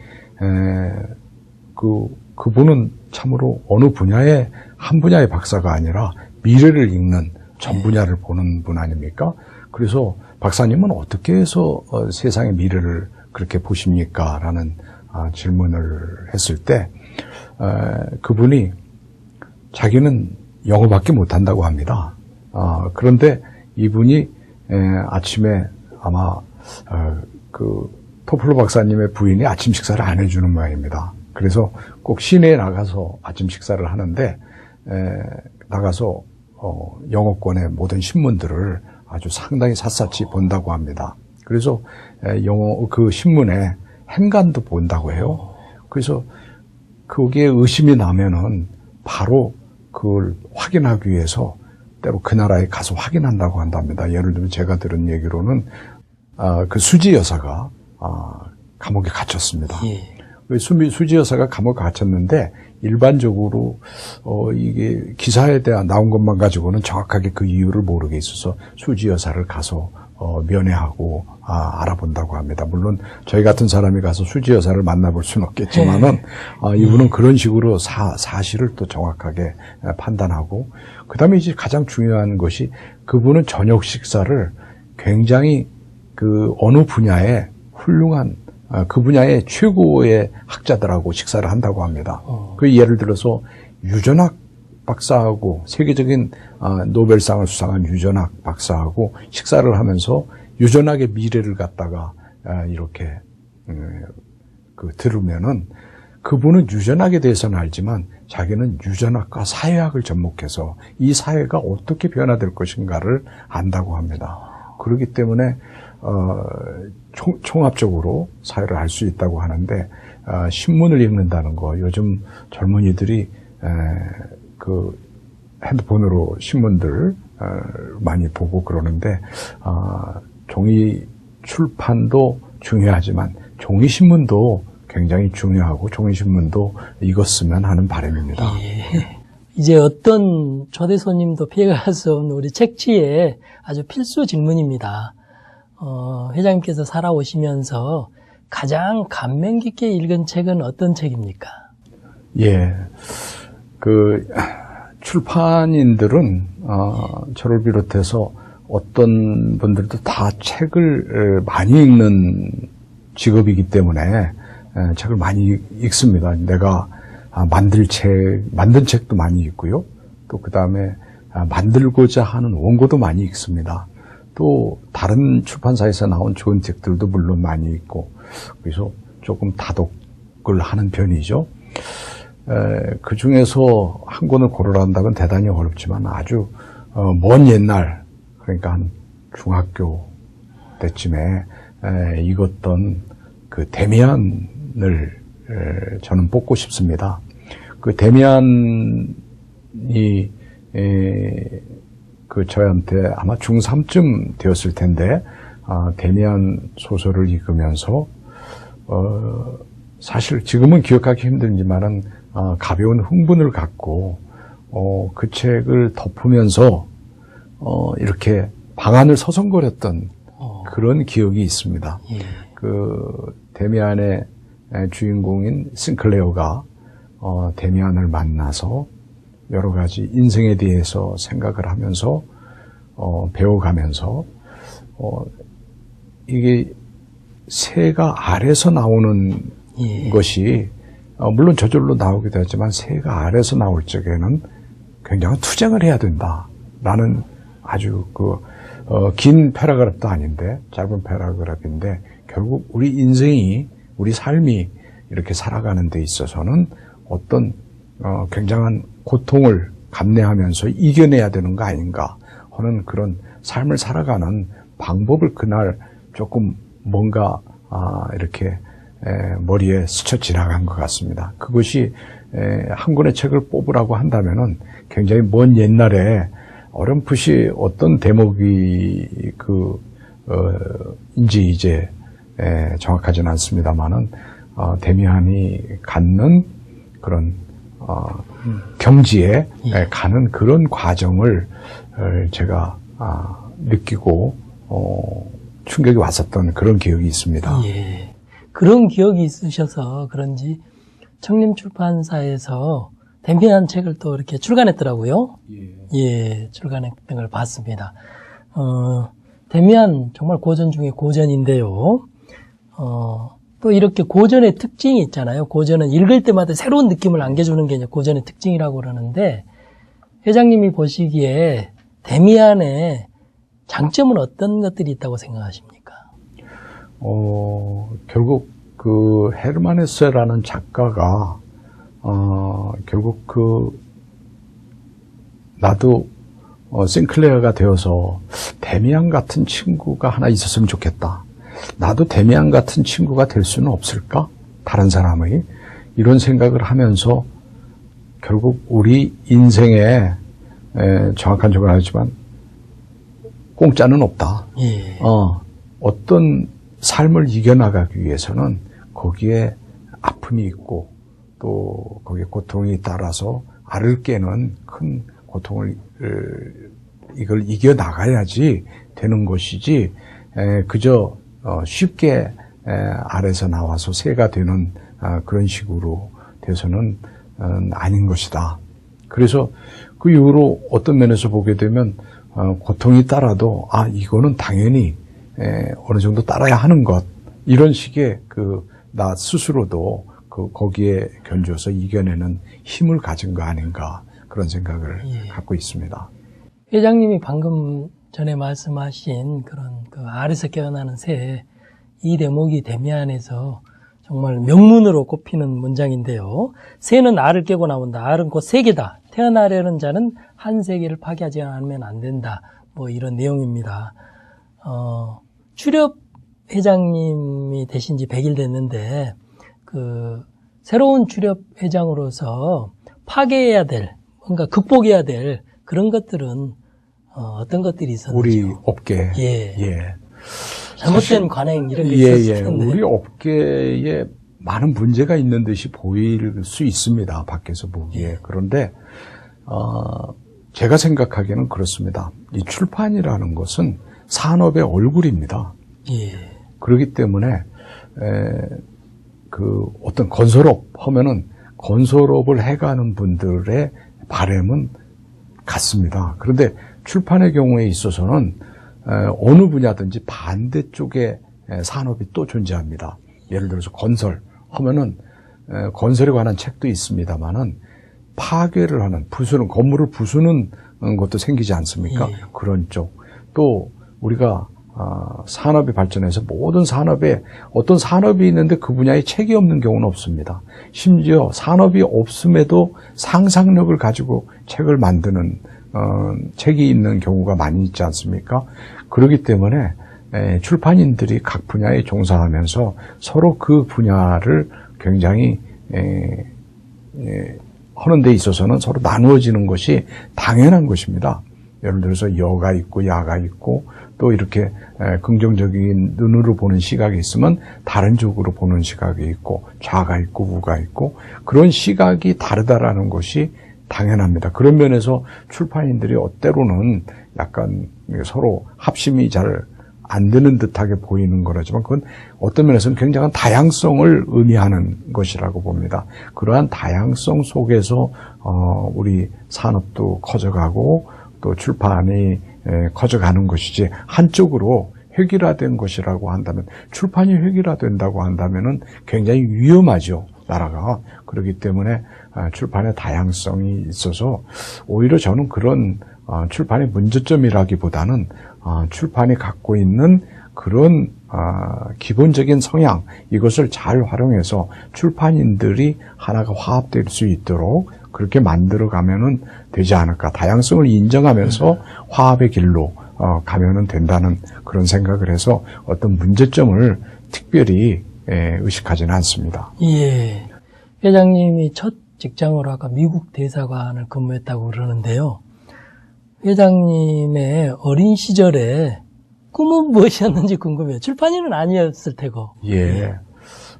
그분은 참으로 어느 분야의 한 분야의 박사가 아니라 미래를 읽는 전 분야를 보는 분 아닙니까? 그래서 박사님은 어떻게 해서 세상의 미래를 그렇게 보십니까? 라는 질문을 했을 때 그분이 자기는 영어밖에 못한다고 합니다. 그런데 이분이 아침에 아마 그 토플러 박사님의 부인이 아침 식사를 안 해주는 모양입니다. 그래서 꼭 시내에 나가서 아침 식사를 하는데 나가서 영어권의 모든 신문들을 아주 상당히 샅샅이 본다고 합니다. 그래서 그 신문에 행간도 본다고 해요. 그래서 거기에 의심이 나면은 바로 그걸 확인하기 위해서 때로 그 나라에 가서 확인한다고 한답니다. 예를 들면 제가 들은 얘기로는 그 수지 여사가 감옥에 갇혔습니다. 수지 여사가 감옥에 갇혔는데 일반적으로 이게 기사에 대한 나온 것만 가지고는 정확하게 그 이유를 모르게 있어서 수지 여사를 가서 면회하고 알아본다고 합니다. 물론 저희 같은 사람이 가서 수지 여사를 만나볼 수는 없겠지만은 이분은 그런 식으로 사실을 또 정확하게 판단하고, 그다음에 이제 가장 중요한 것이 그분은 저녁 식사를 굉장히 그 어느 분야에 훌륭한 그 분야의 최고의 학자들하고 식사를 한다고 합니다. 그 예를 들어서 유전학 박사하고 세계적인 노벨상을 수상한 유전학 박사하고 식사를 하면서 유전학의 미래를 갖다가 이렇게 들으면은 그분은 유전학에 대해서는 알지만 자기는 유전학과 사회학을 접목해서 이 사회가 어떻게 변화될 것인가를 안다고 합니다. 그렇기 때문에 총합적으로 사회를 알 수 있다고 하는데 신문을 읽는다는 거, 요즘 젊은이들이 그 핸드폰으로 신문들 많이 보고 그러는데 종이 출판도 중요하지만 종이 신문도 굉장히 중요하고 종이 신문도 읽었으면 하는 바람입니다.
예. 이제 어떤 초대 손님도 피해갈 수 없는 우리 책취의 아주 필수 질문입니다. 회장님께서 살아오시면서 가장 감명 깊게 읽은 책은 어떤 책입니까?
예. 출판인들은, 저를 비롯해서 어떤 분들도 다 책을 많이 읽는 직업이기 때문에, 책을 많이 읽습니다. 내가 만든 책도 많이 읽고요. 또 그 다음에 만들고자 하는 원고도 많이 읽습니다. 또 다른 출판사에서 나온 좋은 책들도 물론 많이 읽고, 그래서 조금 다독을 하는 편이죠. 그 중에서 한 권을 고르라 한다면 대단히 어렵지만 아주 먼 옛날, 그러니까 한 중학교 때쯤에 읽었던 그 데미안을 저는 뽑고 싶습니다. 그 데미안이 그 저한테 아마 중3쯤 되었을 텐데 데미안 소설을 읽으면서 사실 지금은 기억하기 힘들지만은 가벼운 흥분을 갖고 그 책을 덮으면서 이렇게 방안을 서성거렸던 그런 기억이 있습니다.
예.
그 데미안의 주인공인 싱클레어가 데미안을 만나서 여러 가지 인생에 대해서 생각을 하면서 배워가면서 이게 새가 알에서 나오는
예.
것이 물론 저절로 나오기도 하지만 새가 알에서 나올 적에는 굉장한 투쟁을 해야 된다라는 아주 긴 패러그래프도 아닌데 짧은 패러그래프인데 결국 우리 인생이 우리 삶이 이렇게 살아가는 데 있어서는 어떤 굉장한 고통을 감내하면서 이겨내야 되는 거 아닌가 하는 그런 삶을 살아가는 방법을 그날 조금 뭔가 이렇게 머리에 스쳐 지나간 것 같습니다. 그것이 한 권의 책을 뽑으라고 한다면은 굉장히 먼 옛날에 어렴풋이 어떤 대목이 이제 정확하지는 않습니다만은 데미안이 갖는 그런 경지에 가는 그런 과정을 제가 느끼고 충격이 왔었던 그런 기억이 있습니다.
예. 그런 기억이 있으셔서 그런지 청림출판사에서 데미안 책을 또 이렇게 출간했더라고요. 예, 출간했던 걸 봤습니다. 데미안 정말 고전 중에 고전인데요. 또 이렇게 고전의 특징이 있잖아요. 고전은 읽을 때마다 새로운 느낌을 안겨주는 게 이제 고전의 특징이라고 그러는데, 회장님이 보시기에 데미안의 장점은 어떤 것들이 있다고 생각하십니까?
결국 그 헤르만 헤세라는 작가가 결국 나도 싱클레어가 되어서 데미안 같은 친구가 하나 있었으면 좋겠다. 나도 데미안 같은 친구가 될 수는 없을까? 다른 사람의 이런 생각을 하면서 결국 우리 인생에 정확한 적은 아니지만 공짜는 없다.
예.
어떤 삶을 이겨나가기 위해서는 거기에 아픔이 있고 또 거기에 고통이 따라서 알을 깨는 큰 고통을 이걸 이겨나가야지 되는 것이지 그저 쉽게 알에서 나와서 새가 되는 그런 식으로 돼서는 아닌 것이다. 그래서 그 이후로 어떤 면에서 보게 되면 고통이 따라도 이거는 당연히 어느 정도 따라야 하는 것 이런 식의 나 스스로도 거기에 견주어서 이겨내는 힘을 가진 거 아닌가 그런 생각을 갖고 있습니다.
회장님이 방금 전에 말씀하신 그런 알에서 깨어나는 새, 이 대목이 데미안에서 정말 명문으로 꼽히는 문장인데요. 새는 알을 깨고 나온다. 알은 곧 세계다. 태어나려는 자는 한 세계를 파괴하지 않으면 안 된다. 뭐 이런 내용입니다. 출협 회장님이 되신 지 100일 됐는데 새로운 출협 회장으로서 파괴해야 될, 뭔가 극복해야 될 그런 것들은 어떤 것들이 있었는지요?
우리 업계.
예. 잘못된 관행 이런 게 있었을 텐데.
우리 업계에 많은 문제가 있는 듯이 보일 수 있습니다. 밖에서 보기에. 그런데 제가 생각하기에는 그렇습니다. 이 출판이라는 것은 산업의 얼굴입니다.
예.
그렇기 때문에 어떤 건설업 하면은 건설업을 해가는 분들의 바람은 같습니다. 그런데 출판의 경우에 있어서는 어느 분야든지 반대쪽에 산업이 또 존재합니다. 예를 들어서 건설 하면은 건설에 관한 책도 있습니다만은 파괴를 하는 건물을 부수는 것도 생기지 않습니까?
예.
그런 쪽. 또 우리가 산업이 발전해서 모든 산업에 어떤 산업이 있는데 그 분야에 책이 없는 경우는 없습니다. 심지어 산업이 없음에도 상상력을 가지고 책을 만드는 책이 있는 경우가 많이 있지 않습니까? 그렇기 때문에 출판인들이 각 분야에 종사하면서 서로 그 분야를 굉장히 하는 데 있어서는 서로 나누어지는 것이 당연한 것입니다. 예를 들어서 여가 있고 야가 있고 또 이렇게 긍정적인 눈으로 보는 시각이 있으면 다른 쪽으로 보는 시각이 있고 좌가 있고 우가 있고 그런 시각이 다르다라는 것이 당연합니다. 그런 면에서 출판인들이 때로는 약간 서로 합심이 잘 안 되는 듯하게 보이는 거라지만 그건 어떤 면에서는 굉장한 다양성을 의미하는 것이라고 봅니다. 그러한 다양성 속에서 우리 산업도 커져가고 또 출판이 커져가는 것이지 한쪽으로 획일화된 것이라고 한다면 출판이 획일화된다고 한다면은 굉장히 위험하죠. 나라가. 그렇기 때문에 출판의 다양성이 있어서 오히려 저는 그런 출판의 문제점이라기보다는 출판이 갖고 있는 그런 기본적인 성향 이것을 잘 활용해서 출판인들이 하나가 화합될 수 있도록 그렇게 만들어가면은 되지 않을까. 다양성을 인정하면서 화합의 길로 가면은 된다는 그런 생각을 해서 어떤 문제점을 특별히 의식하지는 않습니다.
예. 회장님이 첫 직장으로 아까 미국 대사관을 근무했다고 그러는데요. 회장님의 어린 시절에 꿈은 무엇이었는지 궁금해요. 출판인은 아니었을 테고.
예.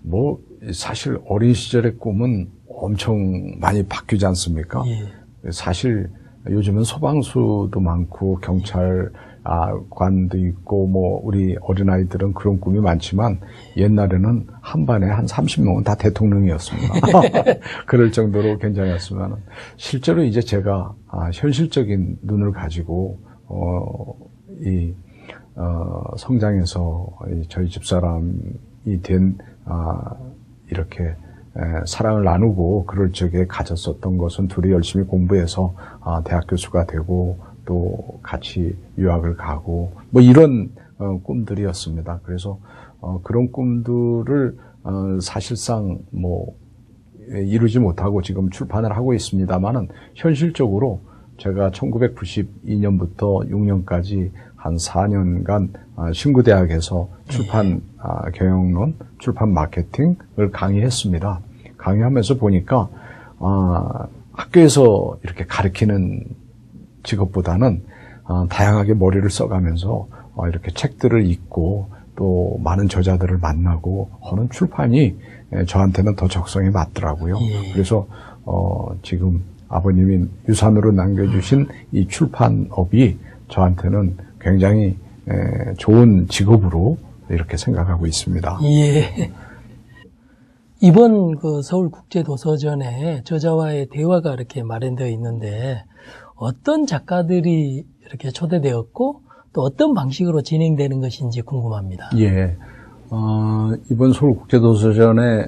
뭐 사실 어린 시절의 꿈은 엄청 많이 바뀌지 않습니까?
예.
사실 요즘은 소방수도 많고 경찰관도 있고 뭐 우리 어린아이들은 그런 꿈이 많지만 옛날에는 한 반에 한 30명은 다 대통령이었습니다. 그럴 정도로 굉장했으면 실제로 이제 제가 현실적인 눈을 가지고 성장해서 저희 집사람이 된 이렇게 사랑을 나누고 그럴 적에 가졌었던 것은 둘이 열심히 공부해서 대학 교수가 되고 또 같이 유학을 가고 뭐 이런 꿈들이었습니다. 그래서 그런 꿈들을 사실상 뭐 이루지 못하고 지금 출판을 하고 있습니다만은 현실적으로 제가 1992년부터 6년까지 한 4년간 신구대학에서 출판 경영론, 출판 마케팅을 강의했습니다. 강의하면서 보니까 학교에서 이렇게 가르치는 직업보다는 다양하게 머리를 써가면서 이렇게 책들을 읽고 또 많은 저자들을 만나고 하는 출판이 저한테는 더 적성에 맞더라고요.
예.
그래서 지금 아버님이 유산으로 남겨주신 이 출판업이 저한테는 굉장히 좋은 직업으로 이렇게 생각하고 있습니다.
예. 이번 그 서울국제도서전에 저자와의 대화가 이렇게 마련되어 있는데 어떤 작가들이 이렇게 초대되었고 또 어떤 방식으로 진행되는 것인지 궁금합니다.
예. 이번 서울국제도서전에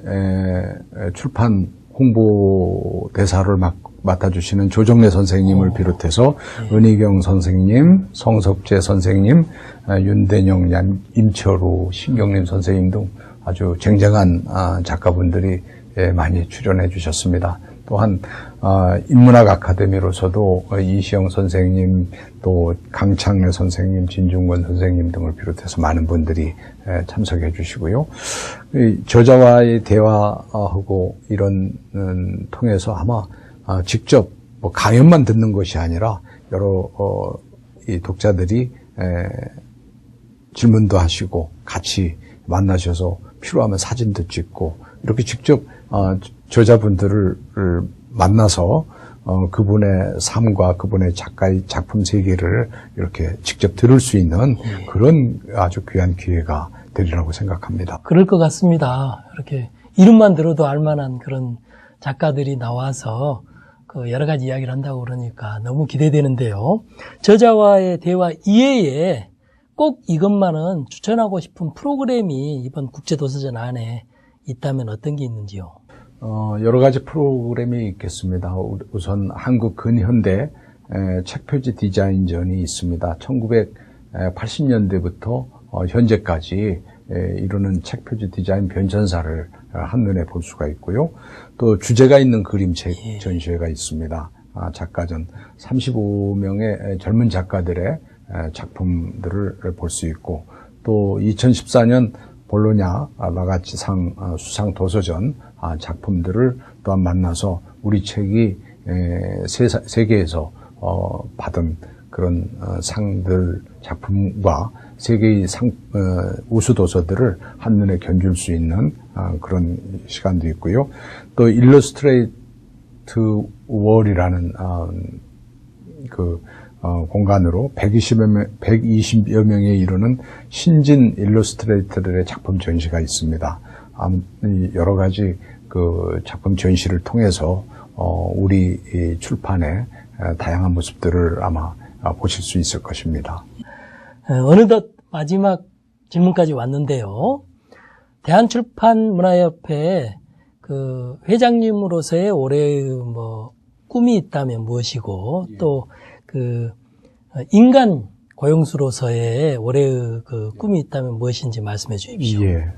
출판 홍보대사를 맡아주시는 조정래 선생님을 비롯해서
예.
은희경 선생님, 성석재 선생님, 윤대영, 임철우, 신경림 선생님 등 아주 쟁쟁한 작가분들이 많이 출연해 주셨습니다. 또한 인문학 아카데미로서도 이시영 선생님, 또 강창래 선생님, 진중권 선생님 등을 비롯해서 많은 분들이 참석해 주시고요. 저자와의 대화하고 이런 통해서 아마 직접 뭐 강연만 듣는 것이 아니라 여러 이 독자들이 질문도 하시고 같이 만나셔서 필요하면 사진도 찍고 이렇게 직접 저자분들을 만나서 그분의 삶과 그분의 작가의 작품 세계를 이렇게 직접 들을 수 있는 그런 아주 귀한 기회가 되리라고 생각합니다.
그럴 것 같습니다. 이렇게 이름만 들어도 알만한 그런 작가들이 나와서 그 여러 가지 이야기를 한다고 그러니까 너무 기대되는데요. 저자와의 대화 이외에 꼭 이것만은 추천하고 싶은 프로그램이 이번 국제도서전 안에 있다면 어떤 게 있는지요?
여러 가지 프로그램이 있겠습니다. 우선 한국 근현대 책표지 디자인전이 있습니다. 1980년대부터 현재까지 이루는 책 표지 디자인 변천사를 한눈에 볼 수가 있고요. 또 주제가 있는 그림책 전시회가 있습니다. 작가전 35명의 젊은 작가들의 작품들을 볼 수 있고, 또 2014년 볼로냐 라가치상 수상 도서전 작품들을 또한 만나서 우리 책이 세계에서 받은 그런 상들 작품과 세계의 우수 도서들을 한눈에 견줄 수 있는 그런 시간도 있고요. 또 일러스트레이트 월이라는 공간으로 120여 명에 이르는 신진 일러스트레이터들의 작품 전시가 있습니다. 여러 가지 그 작품 전시를 통해서 우리 출판의 다양한 모습들을 아마 보실 수 있을 것입니다.
어느덧 마지막 질문까지 왔는데요. 대한출판문화협회 그 회장님으로서의 올해의 꿈이 있다면 무엇이고, 또 그 인간 고용수로서의 올해의 그 꿈이 있다면 무엇인지 말씀해 주십시오.
예.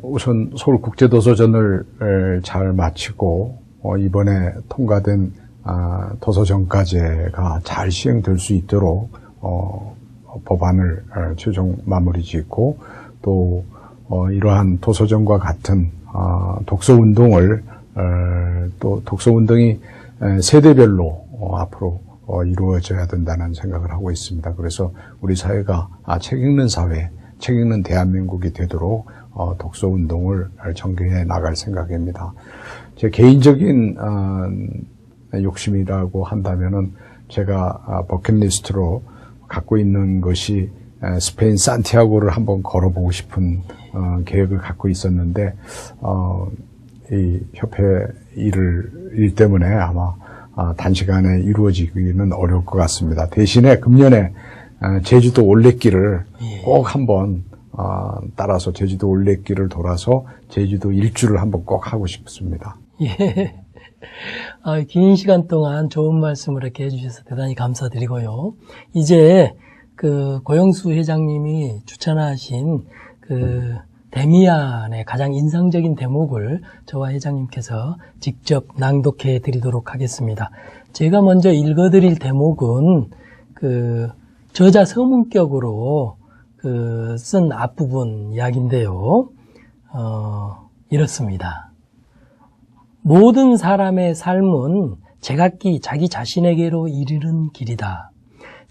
우선 서울국제도서전을 잘 마치고 이번에 통과된 도서정가제가 잘 시행될 수 있도록 법안을 최종 마무리 짓고, 또 이러한 도서전과 같은 독서운동을 또 독서운동이 세대별로 앞으로 이루어져야 된다는 생각을 하고 있습니다. 그래서 우리 사회가 책 읽는 사회, 책 읽는 대한민국이 되도록 독서운동을 전개해 나갈 생각입니다. 제 개인적인 욕심이라고 한다면은 제가 버킷리스트로 갖고 있는 것이 스페인 산티아고를 한번 걸어보고 싶은 계획을 갖고 있었는데, 이 협회 일 때문에 아마 단시간에 이루어지기는 어려울 것 같습니다. 대신에 금년에 제주도 올레길을 꼭 한번 따라서 제주도 올레길을 돌아서 제주도 일주를 한번 꼭 하고 싶습니다.
예. 긴 시간 동안 좋은 말씀을 이렇게 해주셔서 대단히 감사드리고요. 이제 그 고영수 회장님이 추천하신 그 데미안의 가장 인상적인 대목을 저와 회장님께서 직접 낭독해 드리도록 하겠습니다. 제가 먼저 읽어드릴 대목은 그 저자 서문격으로 그 쓴 앞부분 이야기인데요. 이렇습니다. 모든 사람의 삶은 제각기 자기 자신에게로 이르는 길이다.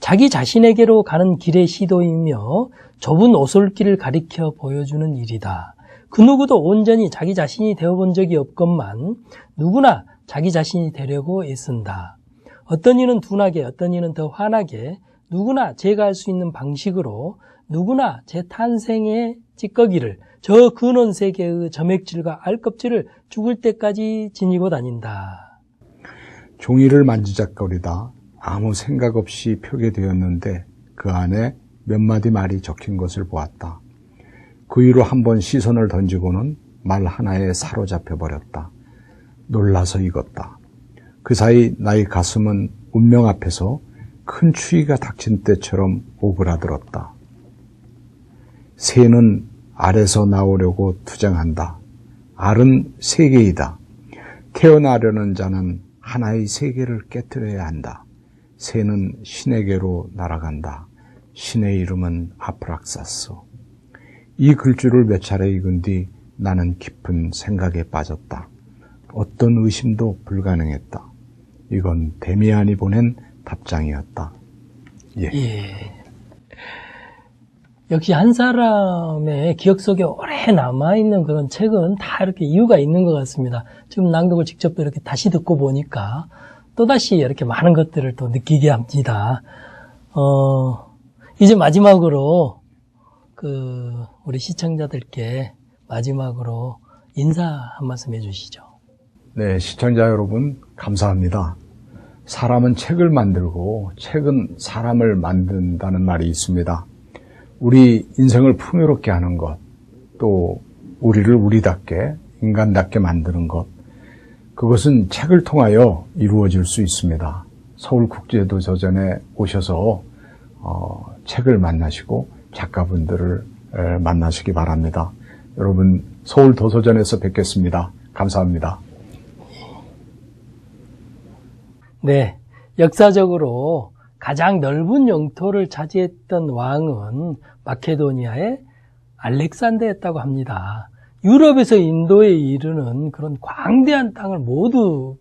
자기 자신에게로 가는 길의 시도이며 좁은 오솔길을 가리켜 보여주는 일이다. 그 누구도 온전히 자기 자신이 되어본 적이 없건만 누구나 자기 자신이 되려고 애쓴다. 어떤 이는 둔하게, 어떤 이는 더 환하게, 누구나 제가 할 수 있는 방식으로 누구나 제 탄생의 찌꺼기를, 저 근원 세계의 점액질과 알껍질을 죽을 때까지 지니고 다닌다.
종이를 만지작거리다 아무 생각 없이 펴게 되었는데 그 안에 몇 마디 말이 적힌 것을 보았다. 그 위로 한번 시선을 던지고는 말 하나에 사로잡혀 버렸다. 놀라서 익었다. 그 사이 나의 가슴은 운명 앞에서 큰 추위가 닥친 때처럼 오그라들었다. 새는 알에서 나오려고 투쟁한다. 알은 세계이다. 태어나려는 자는 하나의 세계를 깨뜨려야 한다. 새는 신에게로 날아간다. 신의 이름은 아프락사스. 이 글줄을 몇 차례 읽은 뒤 나는 깊은 생각에 빠졌다. 어떤 의심도 불가능했다. 이건 데미안이 보낸 답장이었다.
예. 역시 한 사람의 기억 속에 오래 남아있는 그런 책은 다 이렇게 이유가 있는 것 같습니다. 지금 낭독을 직접 이렇게 다시 듣고 보니까 또다시 이렇게 많은 것들을 또 느끼게 합니다. 이제 마지막으로 우리 시청자들께 마지막으로 인사 한 말씀 해주시죠.
네, 시청자 여러분 감사합니다. 사람은 책을 만들고 책은 사람을 만든다는 말이 있습니다. 우리 인생을 풍요롭게 하는 것, 또 우리를 우리답게 인간답게 만드는 것, 그것은 책을 통하여 이루어질 수 있습니다. 서울국제도서전에 오셔서 책을 만나시고 작가분들을 만나시기 바랍니다. 여러분 서울 도서전에서 뵙겠습니다. 감사합니다.
네, 역사적으로 가장 넓은 영토를 차지했던 왕은 마케도니아의 알렉산더였다고 합니다. 유럽에서 인도에 이르는 그런 광대한 땅을 모두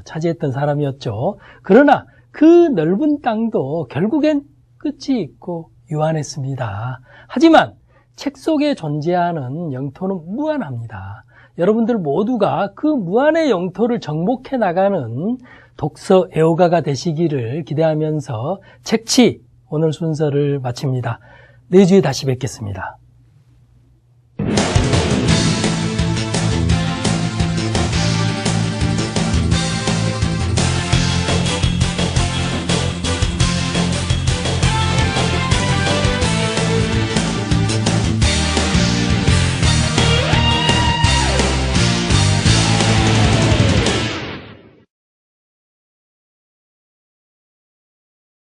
차지했던 사람이었죠. 그러나 그 넓은 땅도 결국엔 끝이 있고 유한했습니다. 하지만 책 속에 존재하는 영토는 무한합니다. 여러분들 모두가 그 무한의 영토를 정복해 나가는 독서 애호가가 되시기를 기대하면서 책치 오늘 순서를 마칩니다. 내주에 다시 뵙겠습니다.